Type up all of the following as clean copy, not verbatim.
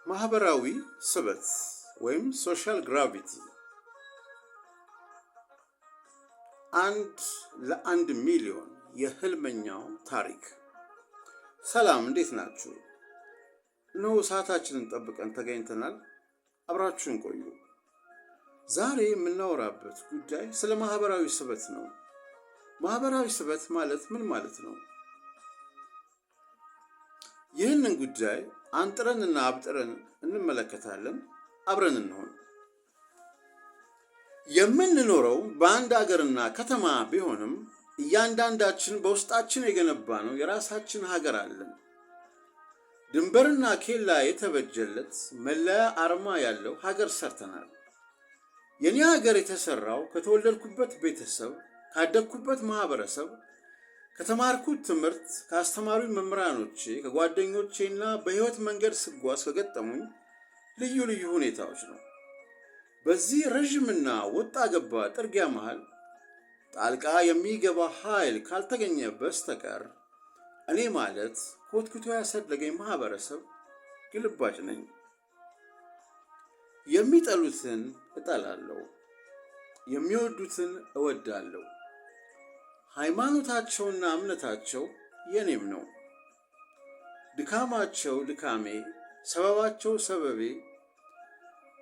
ማህበራዊ ስበት ወይም ሶሻል ግራቪቲ አንድ ለአንድ ሚሊዮን የህልመኛው ታሪክ። ሰላም፣ እንዴት ናችሁ? እነሆ ሰዓታችንን ጠብቀን ተገኝተናል። አብራችሁን ቆዩ። ዛሬ የምናወራበት ጉዳይ ስለ ማህበራዊ ስበት ነው። ማህበራዊ ስበት ማለት ምን ማለት ነው? ይህንን ጉዳይ አንጥረንና አብጥረን እንመለከታለን። አብረን እንሆን። የምንኖረው በአንድ አገርና ከተማ ቢሆንም እያንዳንዳችን በውስጣችን የገነባ ነው የራሳችን ሀገር አለን። ድንበርና ኬላ የተበጀለት መለያ አርማ ያለው ሀገር ሰርተናል። የኔ ሀገር የተሰራው ከተወለድኩበት ቤተሰብ፣ ካደግኩበት ማህበረሰብ፣ ከተማርኩት ትምህርት፣ ከአስተማሩኝ መምህራኖቼ፣ ከጓደኞቼና በህይወት መንገድ ስጓዝ ከገጠሙኝ ልዩ ልዩ ሁኔታዎች ነው። በዚህ ረዥምና ወጣ ገባ ጥርጊያ መሃል ጣልቃ የሚገባ ኃይል ካልተገኘ በስተቀር እኔ ማለት ኮትኩቶ ያሳደገኝ ማህበረሰብ ግልባጭ ነኝ። የሚጠሉትን እጠላለሁ፣ የሚወዱትን እወዳለሁ። ሃይማኖታቸውና እምነታቸው የኔም ነው። ድካማቸው ድካሜ፣ ሰበባቸው ሰበቤ፣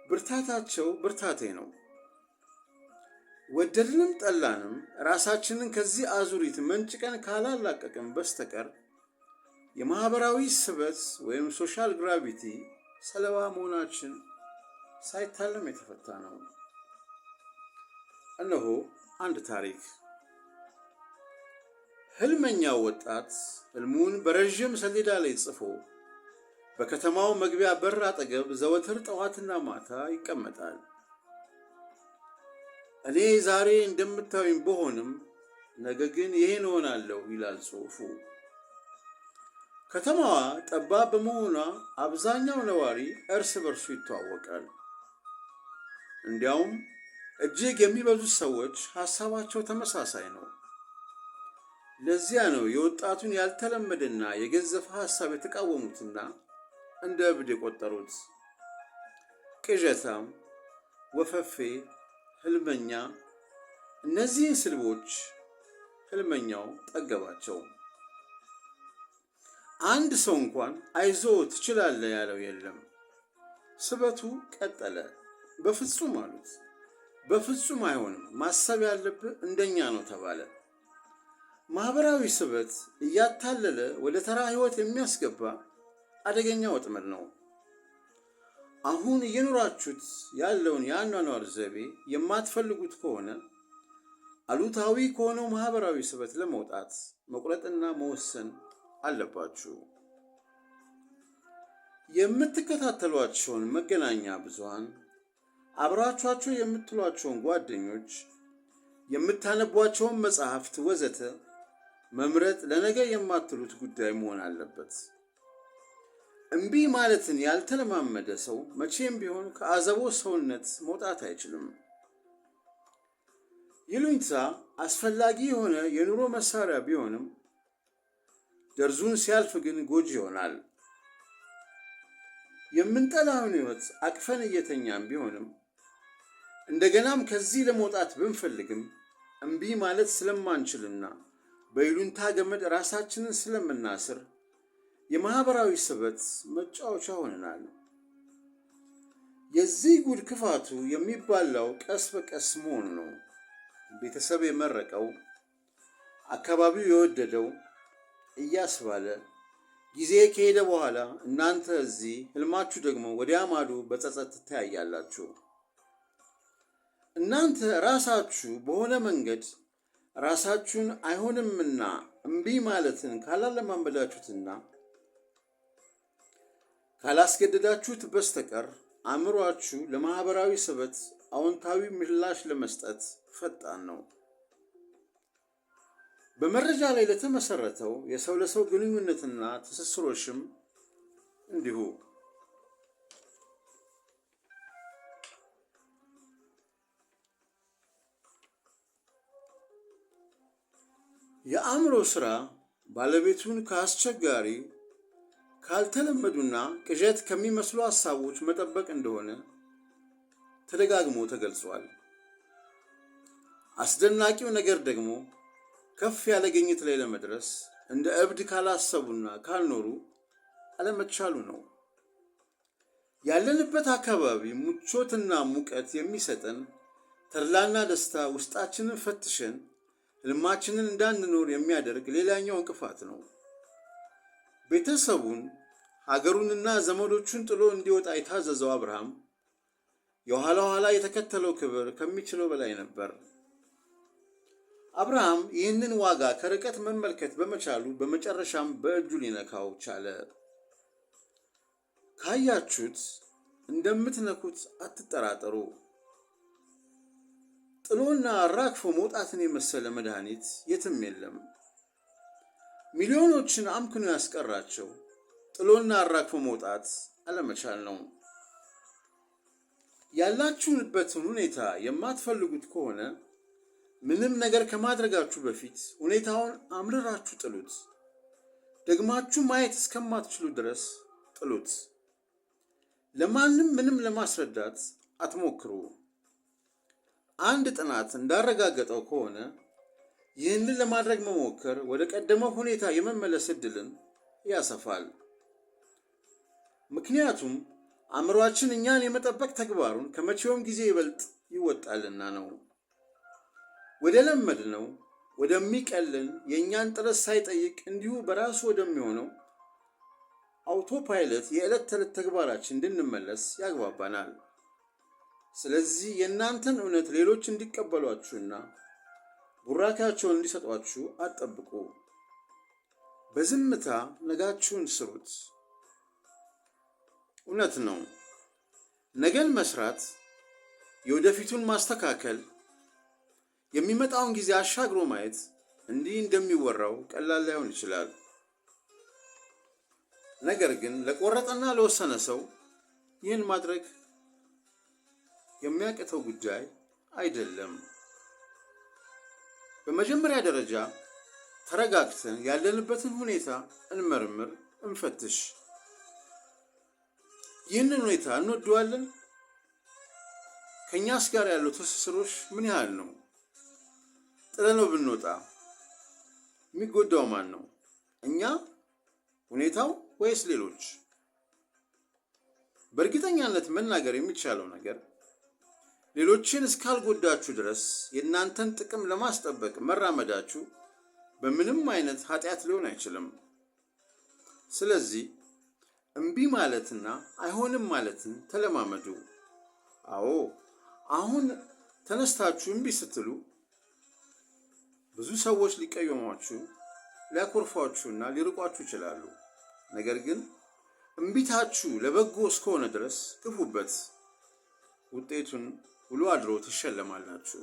ብርታታቸው ብርታቴ ነው። ወደድንም ጠላንም ራሳችንን ከዚህ አዙሪት መንጭቀን ካላላቀቅን በስተቀር የማህበራዊ ስበት ወይም ሶሻል ግራቪቲ ሰለባ መሆናችን ሳይታለም የተፈታ ነው። እነሆ አንድ ታሪክ። ህልመኛው ወጣት ህልሙን በረዥም ሰሌዳ ላይ ጽፎ በከተማው መግቢያ በር አጠገብ ዘወትር ጠዋትና ማታ ይቀመጣል። እኔ ዛሬ እንደምታዩኝ ብሆንም ነገ ግን ይሄን እሆናለሁ ይላል ጽሑፉ። ከተማዋ ጠባብ በመሆኗ አብዛኛው ነዋሪ እርስ በርሱ ይተዋወቃል። እንዲያውም እጅግ የሚበዙት ሰዎች ሐሳባቸው ተመሳሳይ ነው። ለዚያ ነው የወጣቱን ያልተለመደና የገዘፈ ሐሳብ የተቃወሙትና እንደ እብድ የቆጠሩት። ቅዠታም፣ ወፈፌ፣ ህልመኛ፣ እነዚህን ስድቦች ህልመኛው ጠገባቸው። አንድ ሰው እንኳን አይዞ ትችላለህ ያለው የለም። ስበቱ ቀጠለ። በፍጹም አሉት። በፍጹም አይሆንም፣ ማሰብ ያለብህ እንደኛ ነው ተባለ። ማህበራዊ ስበት እያታለለ ወደ ተራ ህይወት የሚያስገባ አደገኛ ወጥመድ ነው። አሁን እየኖራችሁት ያለውን የአኗኗር ዘይቤ የማትፈልጉት ከሆነ አሉታዊ ከሆነው ማህበራዊ ስበት ለመውጣት መቁረጥና መወሰን አለባችሁ። የምትከታተሏቸውን መገናኛ ብዙሃን፣ አብራችኋቸው የምትሏቸውን ጓደኞች፣ የምታነቧቸውን መጽሐፍት ወዘተ መምረጥ ለነገ የማትሉት ጉዳይ መሆን አለበት። እምቢ ማለትን ያልተለማመደ ሰው መቼም ቢሆን ከአዘቦ ሰውነት መውጣት አይችልም። ይሉኝታ አስፈላጊ የሆነ የኑሮ መሳሪያ ቢሆንም ደርዙን ሲያልፍ ግን ጎጂ ይሆናል። የምንጠላውን ሕይወት አቅፈን እየተኛም ቢሆንም እንደገናም ከዚህ ለመውጣት ብንፈልግም እምቢ ማለት ስለማንችልና በይሉኝታ ገመድ ራሳችንን ስለምናስር የማህበራዊ ስበት መጫወቻ ሆነናል። የዚህ ጉድ ክፋቱ የሚባላው ቀስ በቀስ መሆኑ ነው። ቤተሰብ የመረቀው፣ አካባቢው የወደደው እያስባለ ጊዜ ከሄደ በኋላ እናንተ እዚህ ህልማችሁ ደግሞ ወዲያ ማዶ በጸጸት ትተያያላችሁ። እናንተ ራሳችሁ በሆነ መንገድ ራሳችሁን አይሆንምና እምቢ ማለትን ካላለማመዳችሁትና ካላስገደዳችሁት በስተቀር አእምሯችሁ ለማህበራዊ ስበት አዎንታዊ ምላሽ ለመስጠት ፈጣን ነው። በመረጃ ላይ ለተመሰረተው የሰው ለሰው ግንኙነትና ትስስሮችም እንዲሁ። የአእምሮ ሥራ ባለቤቱን ከአስቸጋሪ ካልተለመዱና ቅዠት ከሚመስሉ ሐሳቦች መጠበቅ እንደሆነ ተደጋግሞ ተገልጿል። አስደናቂው ነገር ደግሞ ከፍ ያለ ግኝት ላይ ለመድረስ እንደ እብድ ካላሰቡና ካልኖሩ አለመቻሉ ነው። ያለንበት አካባቢ ምቾትና ሙቀት የሚሰጠን ተድላና ደስታ ውስጣችንን ፈትሸን ሕልማችንን እንዳንኖር የሚያደርግ ሌላኛው እንቅፋት ነው። ቤተሰቡን ሀገሩንና ዘመዶቹን ጥሎ እንዲወጣ የታዘዘው አብርሃም የኋላ ኋላ የተከተለው ክብር ከሚችለው በላይ ነበር። አብርሃም ይህንን ዋጋ ከርቀት መመልከት በመቻሉ በመጨረሻም በእጁ ሊነካው ቻለ። ካያችሁት እንደምትነኩት አትጠራጠሩ። ጥሎና አራግፎ መውጣትን የመሰለ መድኃኒት የትም የለም። ሚሊዮኖችን አምክኖ ያስቀራቸው ጥሎና አራግፎ መውጣት አለመቻል ነው። ያላችሁበትን ሁኔታ የማትፈልጉት ከሆነ ምንም ነገር ከማድረጋችሁ በፊት ሁኔታውን አምርራችሁ ጥሉት። ደግማችሁ ማየት እስከማትችሉ ድረስ ጥሉት። ለማንም ምንም ለማስረዳት አትሞክሩ። አንድ ጥናት እንዳረጋገጠው ከሆነ ይህንን ለማድረግ መሞከር ወደ ቀደመው ሁኔታ የመመለስ ዕድልን ያሰፋል። ምክንያቱም አእምሯችን እኛን የመጠበቅ ተግባሩን ከመቼውም ጊዜ ይበልጥ ይወጣልና ነው። ወደ ለመድነው ወደሚቀልን የእኛን ጥረት ሳይጠይቅ እንዲሁ በራሱ ወደሚሆነው አውቶፓይለት የዕለት ተዕለት ተግባራችን እንድንመለስ ያግባባናል። ስለዚህ የእናንተን እውነት ሌሎች እንዲቀበሏችሁና ቡራካቸውን እንዲሰጧችሁ አትጠብቁ። በዝምታ ነጋችሁን ስሩት። እውነት ነው፣ ነገን መስራት፣ የወደፊቱን ማስተካከል፣ የሚመጣውን ጊዜ አሻግሮ ማየት እንዲህ እንደሚወራው ቀላል ላይሆን ይችላል። ነገር ግን ለቆረጠና ለወሰነ ሰው ይህን ማድረግ የሚያቅተው ጉዳይ አይደለም። በመጀመሪያ ደረጃ ተረጋግተን ያለንበትን ሁኔታ እንመርምር፣ እንፈትሽ። ይህንን ሁኔታ እንወደዋለን? ከእኛስ ጋር ያለው ትስስሮች ምን ያህል ነው? ጥለነው ብንወጣ የሚጎዳው ማን ነው? እኛ፣ ሁኔታው ወይስ ሌሎች? በእርግጠኛነት መናገር የሚቻለው ነገር ሌሎችን እስካልጎዳችሁ ድረስ የእናንተን ጥቅም ለማስጠበቅ መራመዳችሁ በምንም አይነት ኃጢአት ሊሆን አይችልም። ስለዚህ እምቢ ማለትና አይሆንም ማለትን ተለማመዱ። አዎ፣ አሁን ተነስታችሁ እምቢ ስትሉ ብዙ ሰዎች ሊቀየሟችሁ፣ ሊያኮርፏችሁና ሊርቋችሁ ይችላሉ። ነገር ግን እምቢታችሁ ለበጎ እስከሆነ ድረስ ግፉበት። ውጤቱን ውሎ አድሮ ትሸለማላችሁ።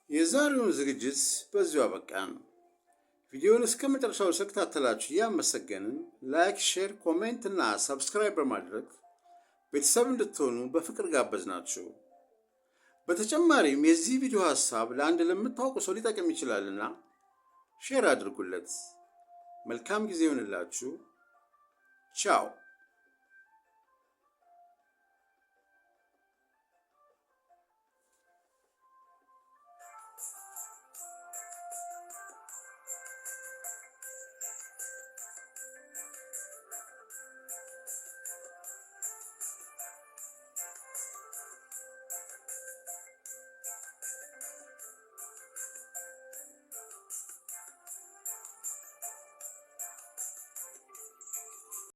የዛሬውን ዝግጅት በዚሁ አበቃን። ቪዲዮውን እስከ መጨረሻው ስለተከታተላችሁ እያመሰገንን ላይክ፣ ሼር፣ ኮሜንት እና ሰብስክራይብ በማድረግ ቤተሰብ እንድትሆኑ በፍቅር ጋበዝናችሁ። በተጨማሪም የዚህ ቪዲዮ ሐሳብ ለአንድ ለምታውቁ ሰው ሊጠቅም ይችላልና ሼር አድርጉለት። መልካም ጊዜ ይሁንላችሁ። ቻው።